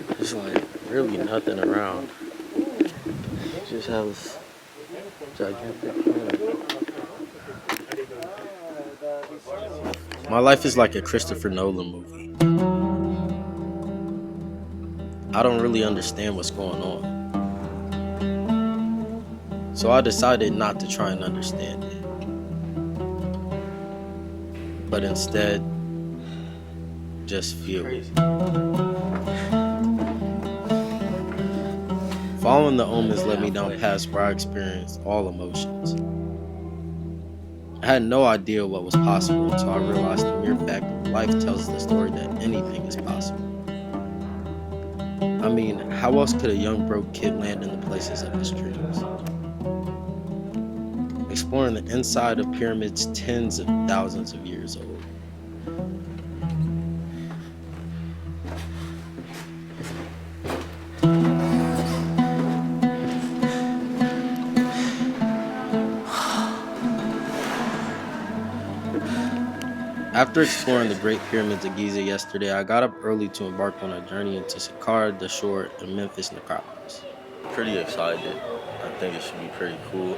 There's like really nothing around. Just have this gigantic pyramid. My life is like a Christopher Nolan movie. I don't really understand what's going on. So I decided not to try and understand it. But instead, just feel it. Following the Omens led me down paths where I experienced all emotions. I had no idea what was possible until I realized the mere fact that life tells the story that anything is possible. I mean, how else could a young broke kid land in the places of his dreams? Exploring the inside of pyramids tens of thousands of years old. After exploring the Great Pyramids of Giza yesterday, I got up early to embark on a journey into Saqqara, Dashur, and Memphis necropolis. Pretty excited. I think it should be pretty cool.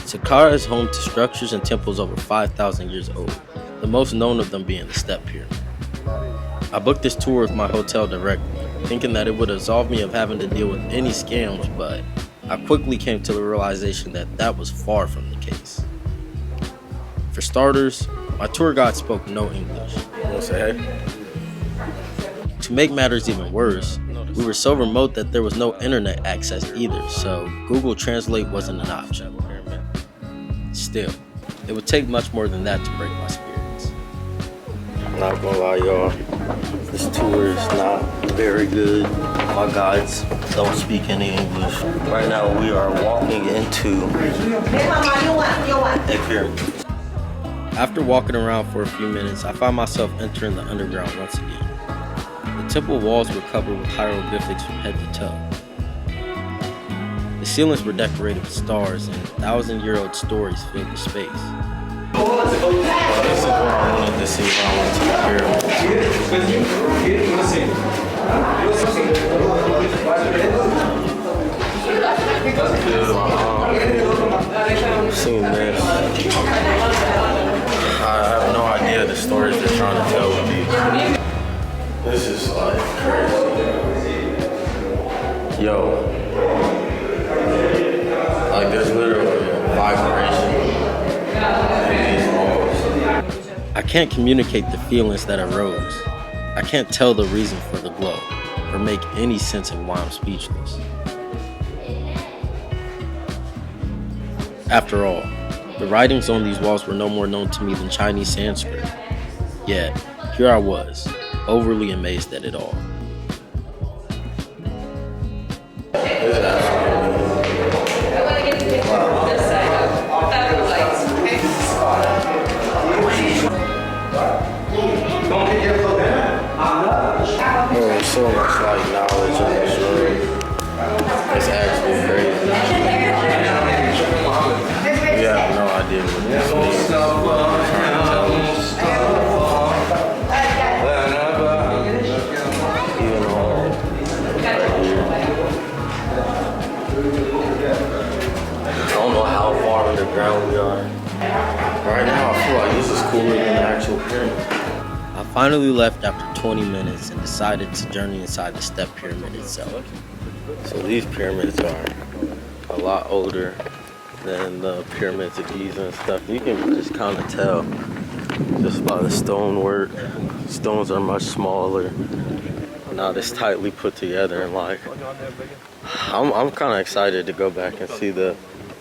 Saqqara is home to structures and temples over 5,000 years old, the most known of them being the Step Pyramid. I booked this tour with my hotel directly, thinking that it would absolve me of having to deal with any scams, but I quickly came to the realization that that was far from the case. For starters, my tour guide spoke no English. You wanna say hey? To make matters even worse, we were so remote that there was no internet access either, so Google Translate wasn't an option. Still, it would take much more than that to break my spirits. I'm not gonna lie, y'all. This tour is not very good. My guides don't speak any English. Right now, we are walking into a pyramid. After walking around for a few minutes, I find myself entering the underground once again. The temple walls were covered with hieroglyphics from head to toe. The ceilings were decorated with stars, and 1,000-year-old stories filled the space. This is what I wanted to see when I went to the pyramid. Seeing this, I have no idea the stories they're trying to tell with these. This is like crazy. Yo. Like there's literally a vibration in these walls. I can't communicate the feelings that arose. I can't tell the reason for the glow, or make any sense of why I'm speechless. After all, the writings on these walls were no more known to me than Chinese Sanskrit. Yet, here I was, overly amazed at it all. There's so much like knowledge in this room. It's actually crazy. We have no idea what this means. Trying to tell us. Even all right here. I don't know how far underground we are. Right now I feel like this is cooler than the actual pyramid. I finally left after 20 minutes and decided to journey inside the Step Pyramid itself. So these pyramids are a lot older than the pyramids of Giza and stuff. You can just kind of tell just by the stonework. Stones are much smaller, not as tightly put together, and like I'm kind of excited to go back and see the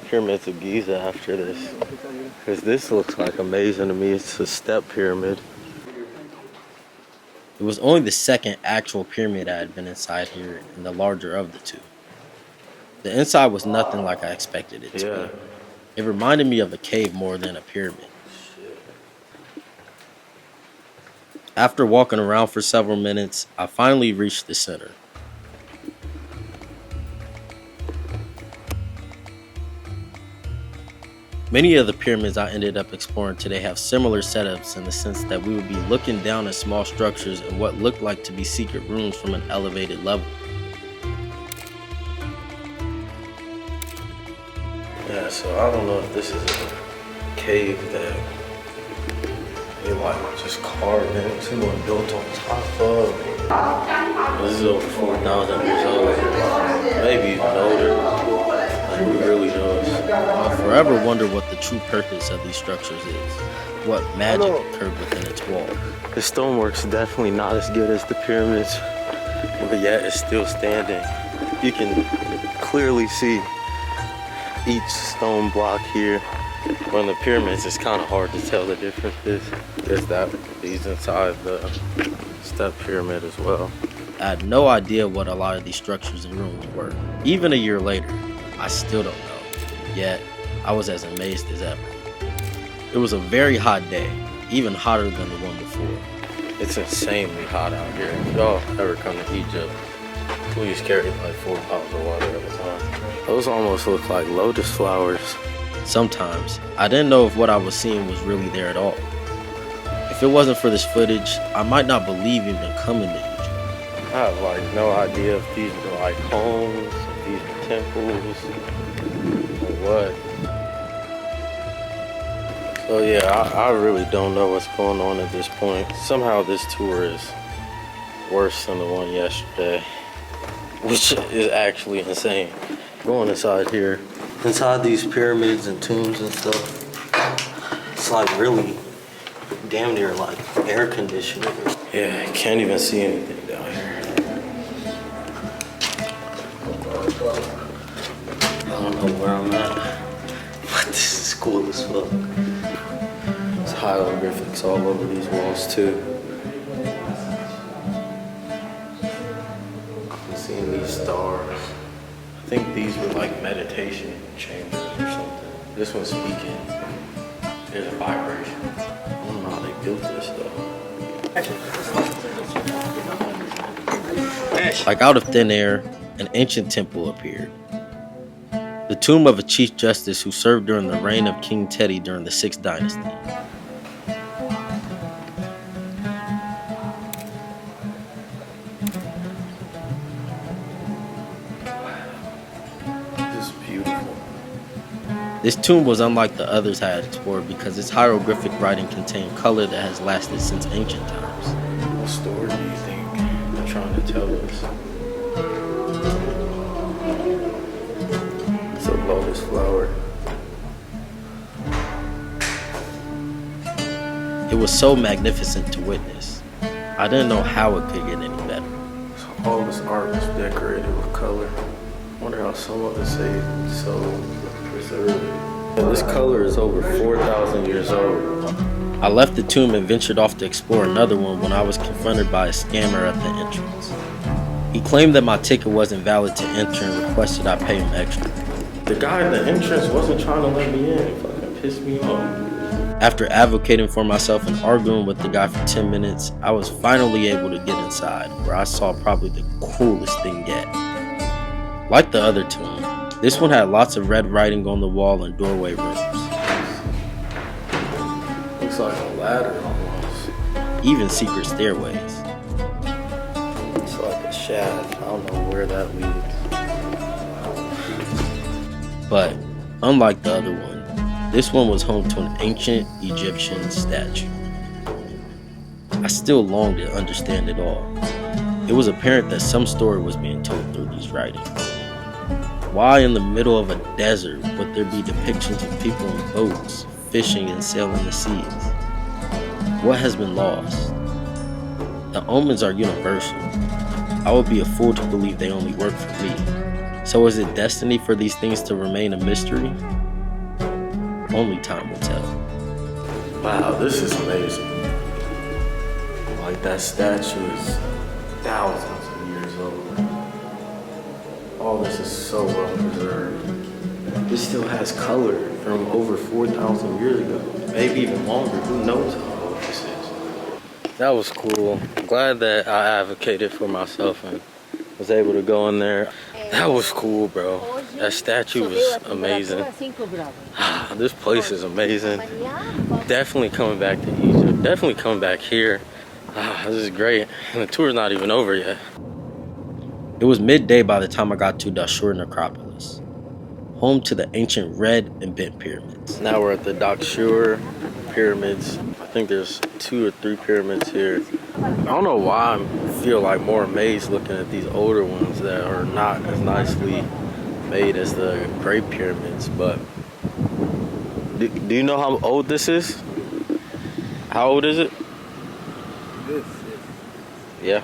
pyramids of Giza after this, because this looks like amazing to me. It's a step pyramid. It was only the second actual pyramid I had been inside here, and the larger of the two. The inside was nothing like I expected it to be. It reminded me of a cave more than a pyramid. After walking around for several minutes, I finally reached the center. Many of the pyramids I ended up exploring today have similar setups in the sense that we would be looking down at small structures in what looked like to be secret rooms from an elevated level. Yeah, so I don't know if this is a cave that they like just carved into and built on top of. This is over 4,000 years old, maybe even older. Like, who really knows? I'll forever wonder what the true purpose of these structures is. What magic occurred within its wall. The stonework's definitely not as good as the pyramids, but yet it's still standing. You can clearly see each stone block here. When the pyramids, it's kind of hard to tell the differences. There's that these inside the step pyramid as well. I had no idea what a lot of these structures and rooms were. Even a year later, I still don't know. Yet, I was as amazed as ever. It was a very hot day, even hotter than the one before. It's insanely hot out here. If y'all ever come to Egypt, please carry like 4 pounds of water at a time. Those almost look like lotus flowers. Sometimes, I didn't know if what I was seeing was really there at all. If it wasn't for this footage, I might not believe even coming to Egypt. I have like no idea if these were like homes, if these were temples, or what. So yeah, I really don't know what's going on at this point. Somehow this tour is worse than the one yesterday, which is actually insane. Going inside here, inside these pyramids and tombs and stuff, it's like really damn near like air conditioning. Yeah, you can't even see anything down here. I don't know where I'm at, but this is cool as fuck. There's hieroglyphics all over these walls too. I'm seeing these stars. I think these were like meditation chambers or something. This one's speaking. There's a vibration. I don't know how they built this though. Like out of thin air, an ancient temple appeared. The tomb of a chief justice who served during the reign of King Teddy during the 6th dynasty. This is beautiful. This tomb was unlike the others I had explored because its hieroglyphic writing contained color that has lasted since ancient times. What story do you think they're trying to tell us? It's a lotus flower. It was so magnificent to witness. I didn't know how it could get any better. So all this art is decorated with color. I wonder how some of it say so preserved. Yeah, this color is over 4,000 years old. I left the tomb and ventured off to explore another one when I was confronted by a scammer at the entrance. He claimed that my ticket wasn't valid to enter and requested I pay him extra. The guy at the entrance wasn't trying to let me in. It fucking pissed me off. After advocating for myself and arguing with the guy for 10 minutes, I was finally able to get inside, where I saw probably the coolest thing yet. Like the other tomb, this one had lots of red writing on the wall and doorway rooms. Looks like a ladder almost. Even secret stairways. It's like a shaft. I don't know where that leads. But unlike the other one, this one was home to an ancient Egyptian statue. I still longed to understand it all. It was apparent that some story was being told through these writings. Why in the middle of a desert would there be depictions of people in boats, fishing and sailing the seas? What has been lost? The omens are universal. I would be a fool to believe they only work for me. So is it destiny for these things to remain a mystery? Only time will tell. Wow, this is amazing. Like that statue is thousands of years old. All this is so well preserved. It still has color from over 4,000 years ago. Maybe even longer. Who knows how old this is? That was cool. I'm glad that I advocated for myself and was able to go in there. That was cool, bro. That statue was amazing. This place is amazing. Definitely coming back to Egypt. Definitely coming back here. This is great. And the tour's not even over yet. It was midday by the time I got to Dashur Necropolis, home to the ancient red and bent pyramids. Now we're at the Dashur pyramids. I think there's 2 or 3 pyramids here. I don't know why I feel like more amazed looking at these older ones that are not as nicely made as the Great Pyramids, but do you know how old this is? How old is it? This. Yeah.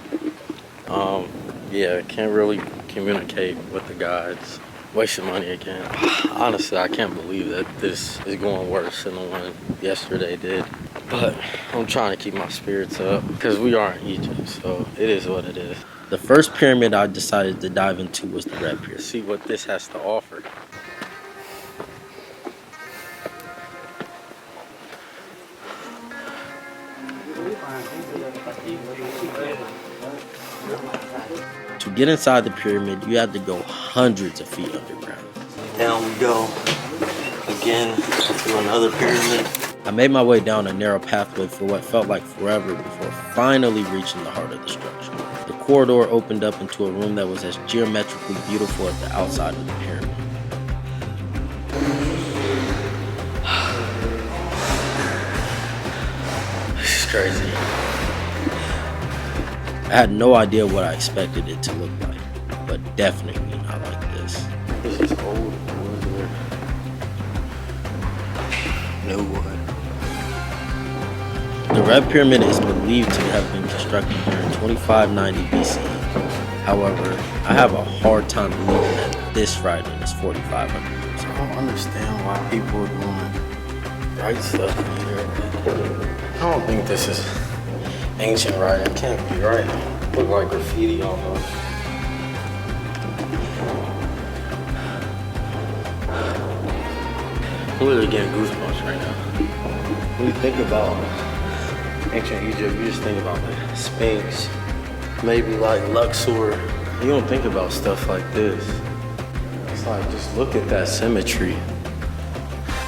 Yeah, can't really communicate with the guides. Wasting money again. Honestly, I can't believe that this is going worse than the one yesterday did. But I'm trying to keep my spirits up because we are in Egypt, so it is what it is. The first pyramid I decided to dive into was the Red Pyramid. See what this has to offer. To get inside the pyramid, you had to go hundreds of feet underground. Down we go. Again, to another pyramid. I made my way down a narrow pathway for what felt like forever before finally reaching the heart of the structure. The corridor opened up into a room that was as geometrically beautiful as the outside of the pyramid. This is crazy. I had no idea what I expected it to look like, but definitely not like this. This is old wood here. No wood. The Red Pyramid is believed to have been constructed during 2590 BCE. However, I have a hard time believing that this writing is 4,500 years old. I don't understand why people are doing right stuff here. I don't think this is ancient writing. It can't be right. Look like graffiti almost. I'm literally getting goosebumps right now. When you think about ancient Egypt, you just think about like Sphinx, maybe like Luxor. You don't think about stuff like this. It's like, just look at that symmetry.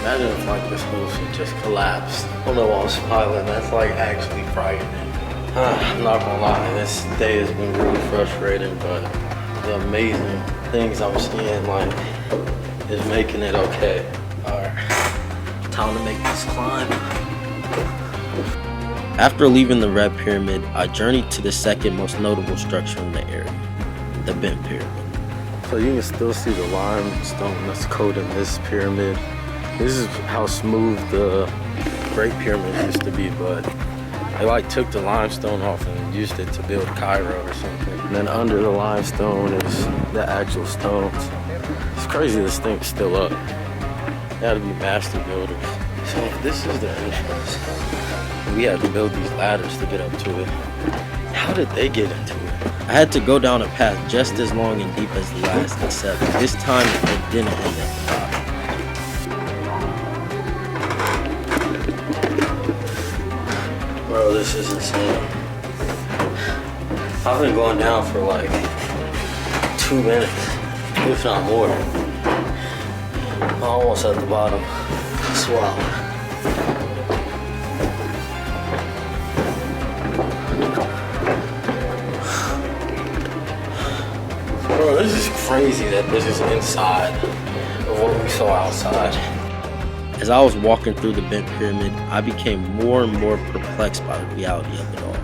Imagine if like this whole shit just collapsed. I don't know why I'm smiling. That's like actually frightening. I'm not gonna lie, this day has been really frustrating, but the amazing things I'm seeing like is making it okay. Alright, time to make this climb. After leaving the Red Pyramid, I journeyed to the second most notable structure in the area, the Bent Pyramid. So you can still see the limestone that's coating this pyramid. This is how smooth the Great Pyramid used to be, but they like took the limestone off and used it to build Cairo or something. And then under the limestone is the actual stones. It's crazy this thing's still up. They had to be master builders. So if this is the entrance, and we had to build these ladders to get up to it, how did they get into it? I had to go down a path just as long and deep as the last, except this time it didn't end at the bottom. Bro, this is insane. I've been going down for like 2 minutes, if not more. I'm almost at the bottom. Swallow. Bro, this is crazy that this is inside of what we saw outside. As I was walking through the Bent Pyramid, I became more and more perplexed by the reality of it all.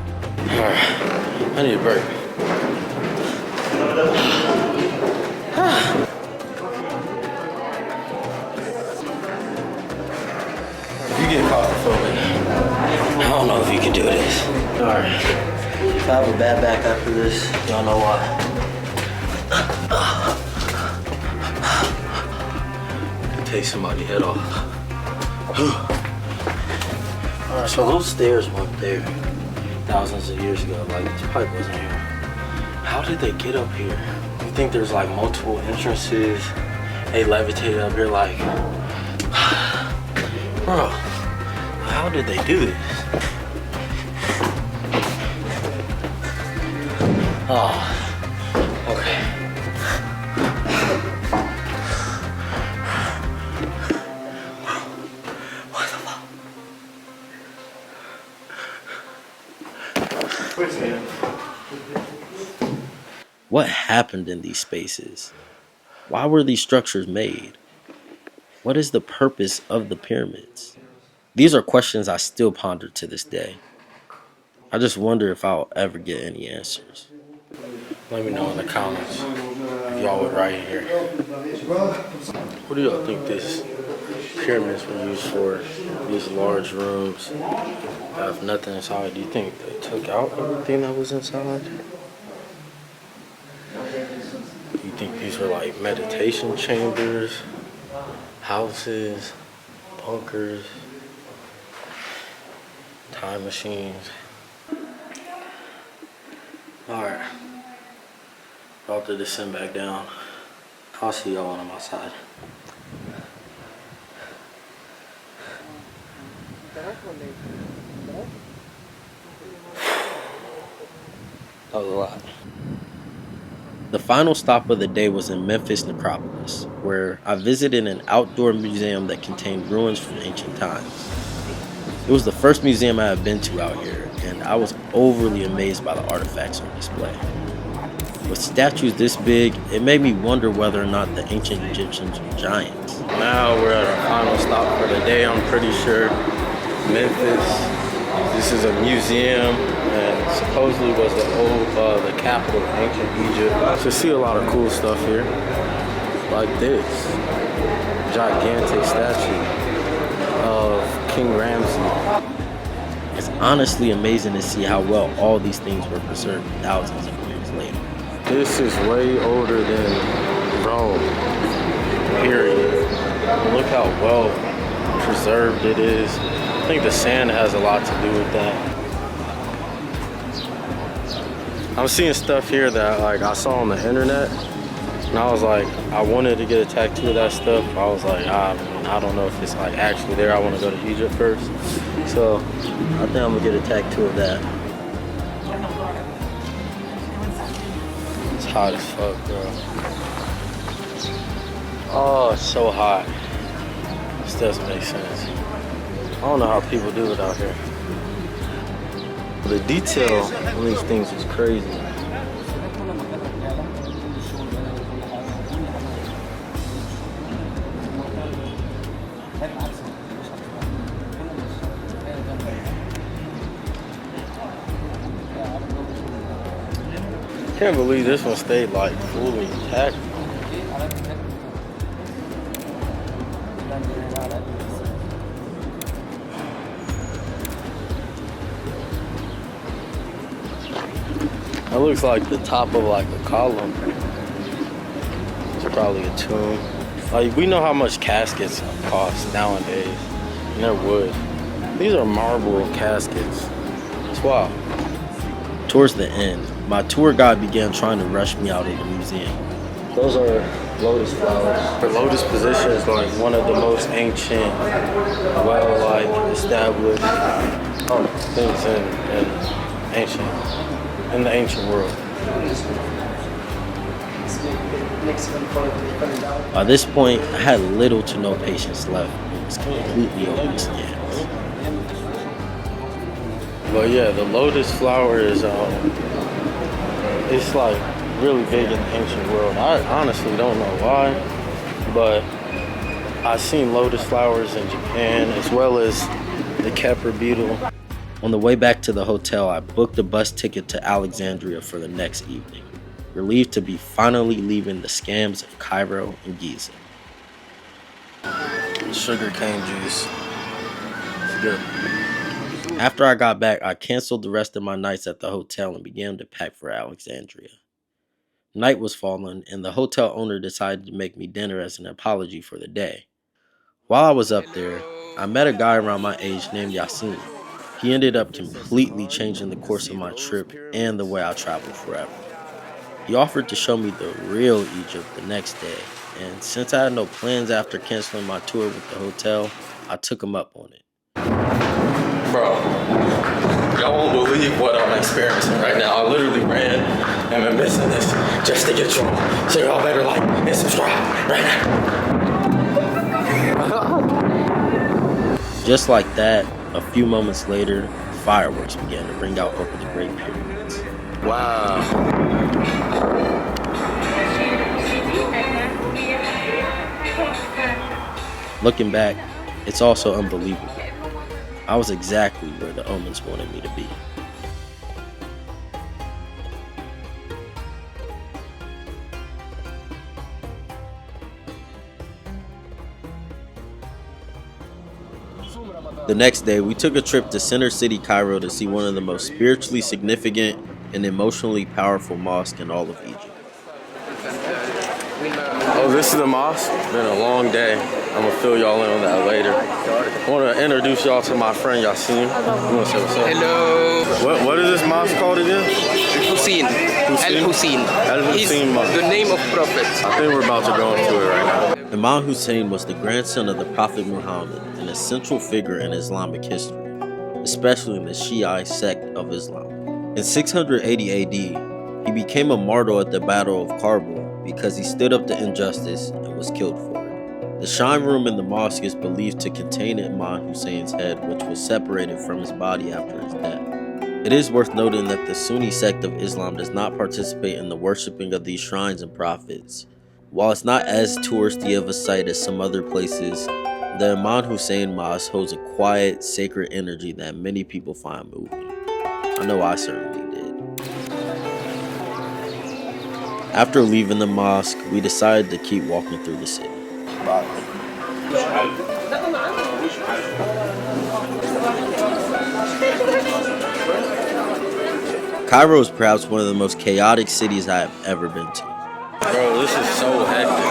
Alright, I need a break. You get claustrophobic. I don't know if you can do this. Alright. If I have a bad back after this, y'all know why. Take somebody's head off. Alright, so those stairs weren't there thousands of years ago. Like, this pipe wasn't here. How did they get up here? You think there's like multiple entrances? They levitated up here like... Bro, how did they do this? Oh, okay. What the fuck? What happened in these spaces? Why were these structures made? What is the purpose of the pyramids? These are questions I still ponder to this day. I just wonder if I'll ever get any answers. Let me know in the comments if y'all would write here. What do y'all think these pyramids were used for? These large rooms have nothing inside. Do you think they took out everything that was inside? Do you think these were like meditation chambers, houses, bunkers, time machines? Alright, about to descend back down. I'll see y'all when I'm outside. That was a lot. The final stop of the day was in Memphis Necropolis, where I visited an outdoor museum that contained ruins from ancient times. It was the first museum I had been to out here, and I was overly amazed by the artifacts on display. With statues this big, it made me wonder whether or not the ancient Egyptians were giants. Now we're at our final stop for the day, I'm pretty sure. Memphis. This is a museum, and supposedly was the capital of ancient Egypt. So see a lot of cool stuff here, like this gigantic statue of King Ramses. It's honestly amazing to see how well all these things were preserved thousands of years later. This is way older than Rome, period. Look how well preserved it is. I think the sand has a lot to do with that. I'm seeing stuff here that like I saw on the internet, and I was like, I wanted to get a tattoo of that stuff. I was like, I don't know if it's like actually there. I want to go to Egypt first, so I think I'm gonna get a tattoo of that. It's hot as fuck, bro. Oh, it's so hot. This doesn't make sense. I don't know how people do it out here. The detail on these things is crazy. Can't believe this one stayed like fully intact. That looks like the top of like a column. It's probably a tomb. Like we know how much caskets cost nowadays, and they're wood. These are marble caskets. It's wild. Towards the end, my tour guide began trying to rush me out of the museum. Those are lotus flowers. The lotus position is like one of the most ancient, established things in the ancient world. By this point, I had little to no patience left. It was completely open to scams. But yeah, the lotus flower is it's like really big in the ancient world. I honestly don't know why, but I've seen lotus flowers in Japan as well as the Kepler beetle. On the way back to the hotel, I booked a bus ticket to Alexandria for the next evening, relieved to be finally leaving the scams of Cairo and Giza. Sugar cane juice. It's good. After I got back, I canceled the rest of my nights at the hotel and began to pack for Alexandria. Night was falling, and the hotel owner decided to make me dinner as an apology for the day. While I was up there, I met a guy around my age named Yasin. He ended up completely changing the course of my trip and the way I traveled forever. He offered to show me the real Egypt the next day, and since I had no plans after canceling my tour with the hotel, I took him up on it. Bro, y'all won't believe what I'm experiencing right now. I literally ran have been missing this just to get y'all. So y'all better like and subscribe right now. Just like that, a few moments later, fireworks began to ring out over the Great Pyramids. Wow. Looking back, it's also unbelievable. I was exactly where the Omens wanted me to be. The next day, we took a trip to Center City, Cairo to see one of the most spiritually significant and emotionally powerful mosques in all of Egypt. Oh, this is the mosque. Been a long day. I'm gonna fill y'all in on that later. I want to introduce y'all to my friend Yasin. You want to say what's up? Hello. What is this mosque called again? Hussein. Hussein? Al-Hussein mosque. The name of Prophet. I think we're about to go into it right now. Imam Hussein was the grandson of the Prophet Muhammad and a central figure in Islamic history, especially in the Shiite sect of Islam. In 680 AD, he became a martyr at the Battle of Karbala because he stood up to injustice and was killed for it. The shrine room in the mosque is believed to contain Imam Hussein's head, which was separated from his body after his death. It is worth noting that the Sunni sect of Islam does not participate in the worshipping of these shrines and prophets. While it's not as touristy of a site as some other places, the Imam Hussein Mosque holds a quiet, sacred energy that many people find moving. I know I certainly did. After leaving the mosque, we decided to keep walking through the city. Cairo is perhaps one of the most chaotic cities I have ever been to. Bro, this is so hectic.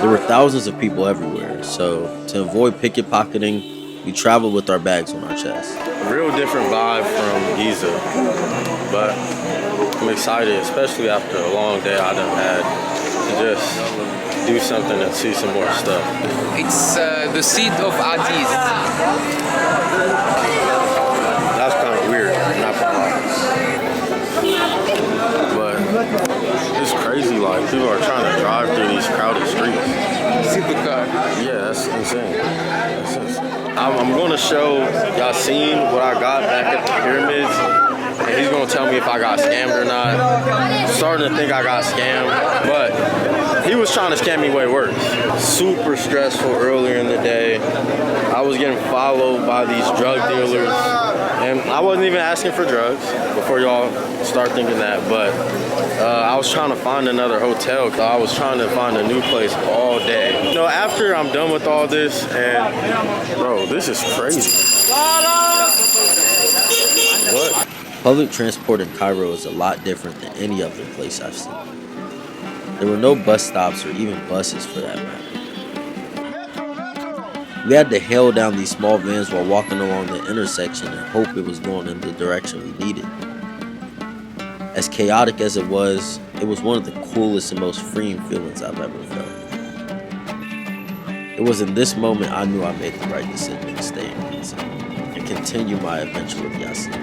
There were thousands of people everywhere, so to avoid pickpocketing, we traveled with our bags on our chests. A real different vibe from Giza, but I'm excited, especially after a long day I done had, to just do something and see some more stuff. It's the seat of Aziz. That's kind of weird, not gonna lie. But it's crazy, like people are trying to drive through these crowded streets. See the car. Yeah, that's insane. I'm going to show Yasin what I got back at the pyramids, and he's going to tell me if I got scammed or not. I'm starting to think I got scammed, but he was trying to scam me way worse. Super stressful earlier in the day. I was getting followed by these drug dealers, and I wasn't even asking for drugs before y'all start thinking that, but I was trying to find another hotel because I was trying to find a new place all day. You know, after I'm done with all this, and bro, this is crazy. What? Public transport in Cairo is a lot different than any other place I've seen. There were no bus stops or even buses for that matter. We had to hail down these small vans while walking along the intersection and hope it was going in the direction we needed. As chaotic as it was one of the coolest and most freeing feelings I've ever felt. It was in this moment I knew I made the right decision to stay in Giza and continue my adventure with Yasin.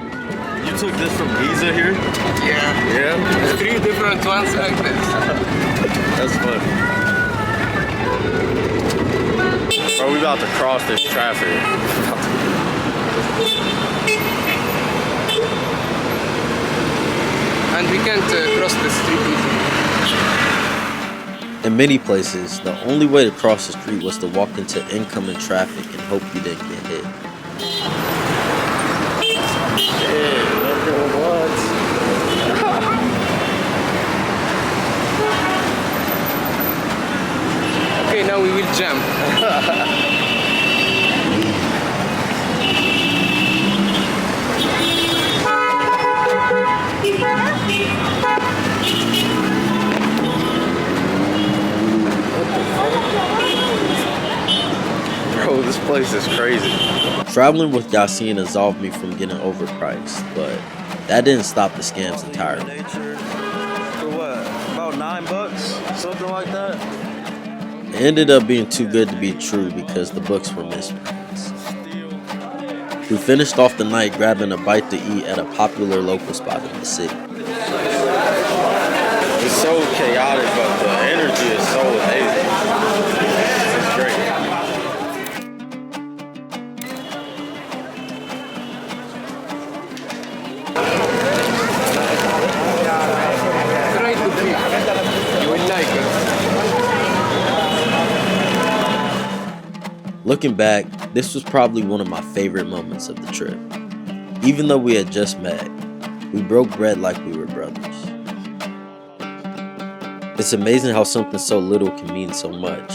You took this from Giza here? Yeah. Yeah? There's 3 different ones like this. That's funny. Bro, we about to cross this traffic. And we can't cross the street easily. In many places, the only way to cross the street was to walk into incoming traffic and hope you didn't get hit. Okay, now we will jump. Bro, this place is crazy. Traveling with Yasin absolved me from getting overpriced, but that didn't stop the scams entirely. For what? About $9? Something like that? It ended up being too good to be true because the books were misprints. We finished off the night grabbing a bite to eat at a popular local spot in the city. It's so chaotic, but the energy is so amazing. It's great. Try to be. You will like it. Looking back, this was probably one of my favorite moments of the trip. Even though we had just met, we broke bread like we were brothers. It's amazing how something so little can mean so much.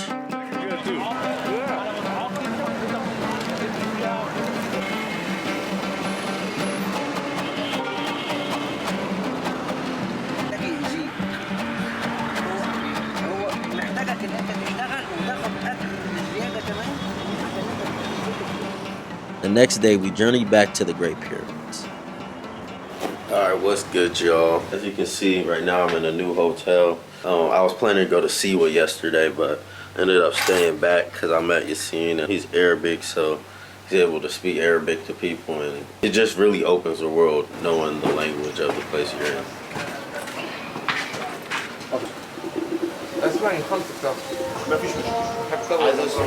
The next day, we journeyed back to the Great Pyramids. Alright, what's good, y'all? As you can see, right now I'm in a new hotel. I was planning to go to Siwa yesterday, but ended up staying back because I met Yassine, and he's Arabic, so he's able to speak Arabic to people, and it just really opens the world knowing the language of the place you're in. اسمعني خلص الطاقة. ما فيش مشكلة. عايز أوصل.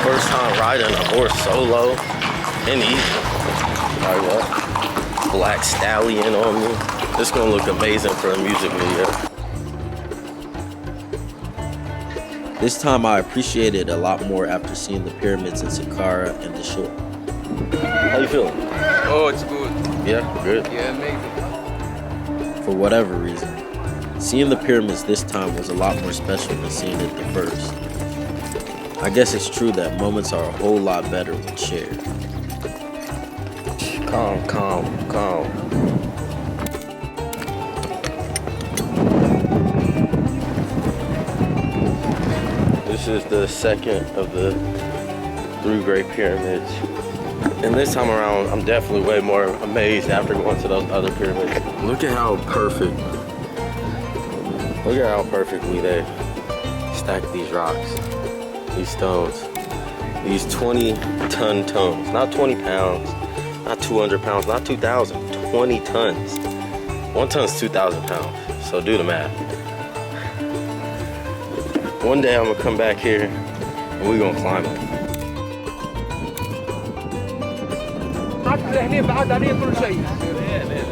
First time riding a horse solo in Egypt. Like what? Black stallion on me. It's gonna look amazing for a music video. This time I appreciated it a lot more after seeing the pyramids in Saqqara and the shore. How you feeling? Oh, it's good. Yeah, good. Yeah, amazing. For whatever reason, seeing the pyramids this time was a lot more special than seeing it the first. I guess it's true that moments are a whole lot better when shared. Calm, calm, calm. This is the second of the 3 Great Pyramids. And this time around, I'm definitely way more amazed after going to those other pyramids. Look at how perfect. Look at how perfectly they stack these rocks, these stones, these 20-ton tomes. Not 20 pounds, not 200 pounds, not 2,000, 20 tons. 1 ton's 2,000 pounds, so do the math. One day I'm gonna come back here and we're gonna climb it.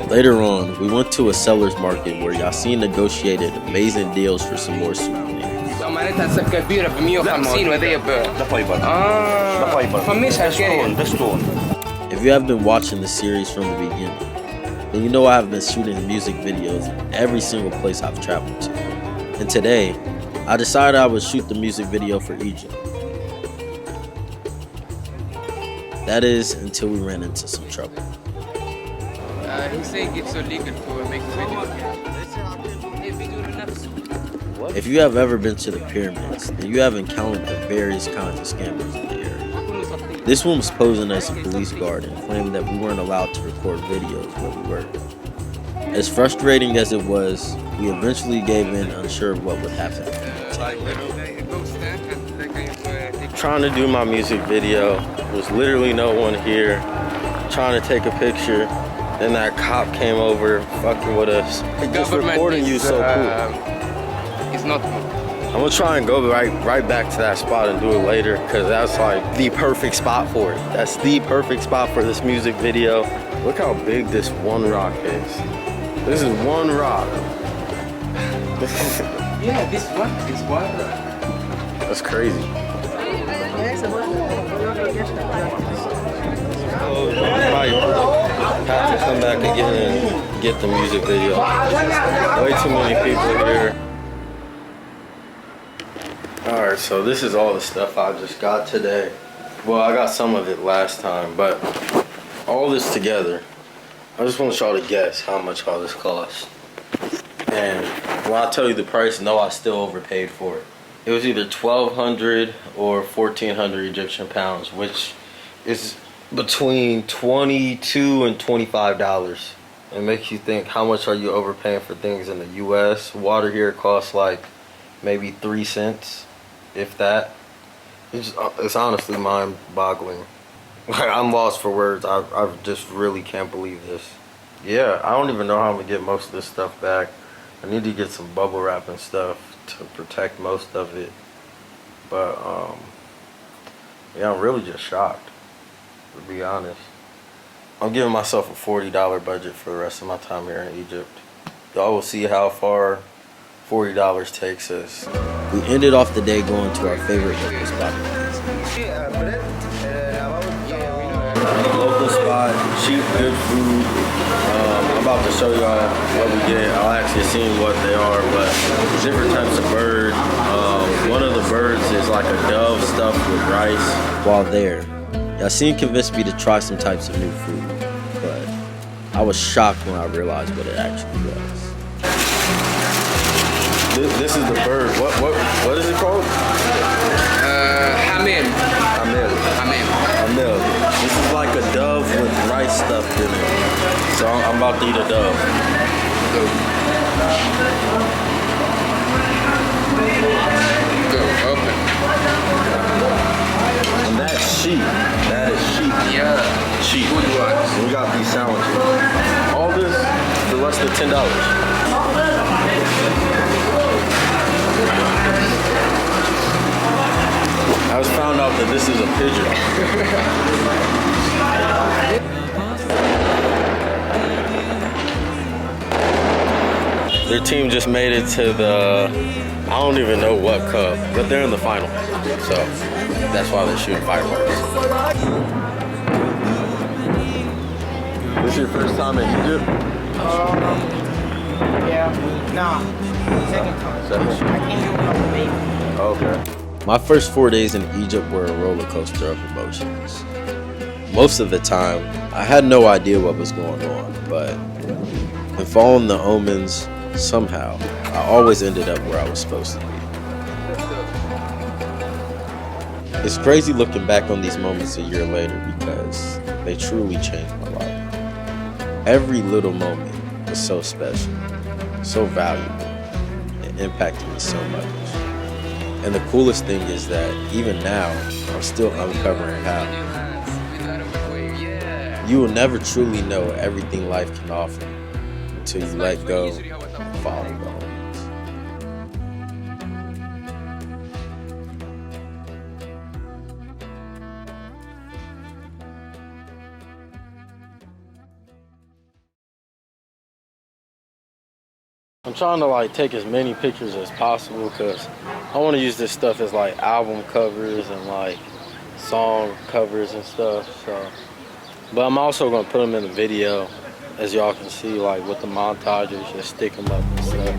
Later on, we went to a seller's market where Yassine negotiated amazing deals for some more souvenirs. معناتها سكة كبيرة ب 150 وهذيا ب ده فايبر. ده فايبر. فماش حكاية. ده ستون. If you have been watching the series from the beginning, then you know I have been shooting music videos in every single place I've traveled to. And today, I decided I would shoot the music video for Egypt. That is, until we ran into some trouble. He's saying it's illegal to make video. If you have ever been to the pyramids, then you have encountered the various kinds of scammers in the area. This one was posing as a police guard and claimed that we weren't allowed to record videos where we were. As frustrating as it was, we eventually gave in, unsure of what would happen. Trying to do my music video, there's literally no one here. Trying to take a picture, then that cop came over, fucking with us. Just recording you so cool. It's not good. I'm gonna try and go right back to that spot and do it later, because that's like the perfect spot for it. That's the perfect spot for this music video. Look how big this one rock is. This is one rock. Yeah, this one is one. That's crazy. Might have to come back again and get the music video. Way too many people here. Alright, so this is all the stuff I just got today. Well, I got some of it last time, but all this together, I just want y'all to guess how much all this cost. And when I tell you the price, no, I still overpaid for it. It was either 1,200 or 1,400 Egyptian pounds, which is between $22 and $25. It makes you think, how much are you overpaying for things in the US? Water here costs like maybe 3 cents, if that. It's honestly mind-boggling. Like, I'm lost for words. I just really can't believe this. Yeah, I don't even know how I'm gonna get most of this stuff back. I need to get some bubble wrap and stuff to protect most of it. But yeah, I'm really just shocked, to be honest. I'm giving myself a $40 budget for the rest of my time here in Egypt. Y'all will see how far $40 takes us. We ended off the day going to our favorite local spot. Local spot, cheap, good food. I'm about to show y'all what we get. I'll actually see what they are, but different types of bird. One of the birds is like a dove stuffed with rice. While there, Yassine convinced me to try some types of new food, but I was shocked when I realized what it actually was. This is the bird. What is it called? Hamim. Hamil. This is like a dove with rice stuffed in it. So I'm about to eat a dove. Go, open. And that's sheep. That is sheep. Yeah. Sheep. Good ones. We got these sandwiches. All this for less than $10. I just found out that this is a pigeon. Their team just made it to the, I don't even know what cup, but they're in the final. So that's why they're shooting fireworks. This is your first time in Egypt? Yeah. Nah. Second time. Second? I came here with my baby. Okay. My first 4 days in Egypt were a roller coaster of emotions. Most of the time, I had no idea what was going on, but in following the Omens, somehow, I always ended up where I was supposed to be. It's crazy looking back on these moments a year later because they truly changed my life. Every little moment was so special, so valuable, and impacted me so much. And the coolest thing is that even now, I'm still uncovering how. You will never truly know everything life can offer until you let go and follow the Omens. I'm trying to like take as many pictures as possible because I want to use this stuff as like album covers and like song covers and stuff. So, but I'm also gonna put them in the video, as y'all can see, like with the montages, just stick them up and stuff.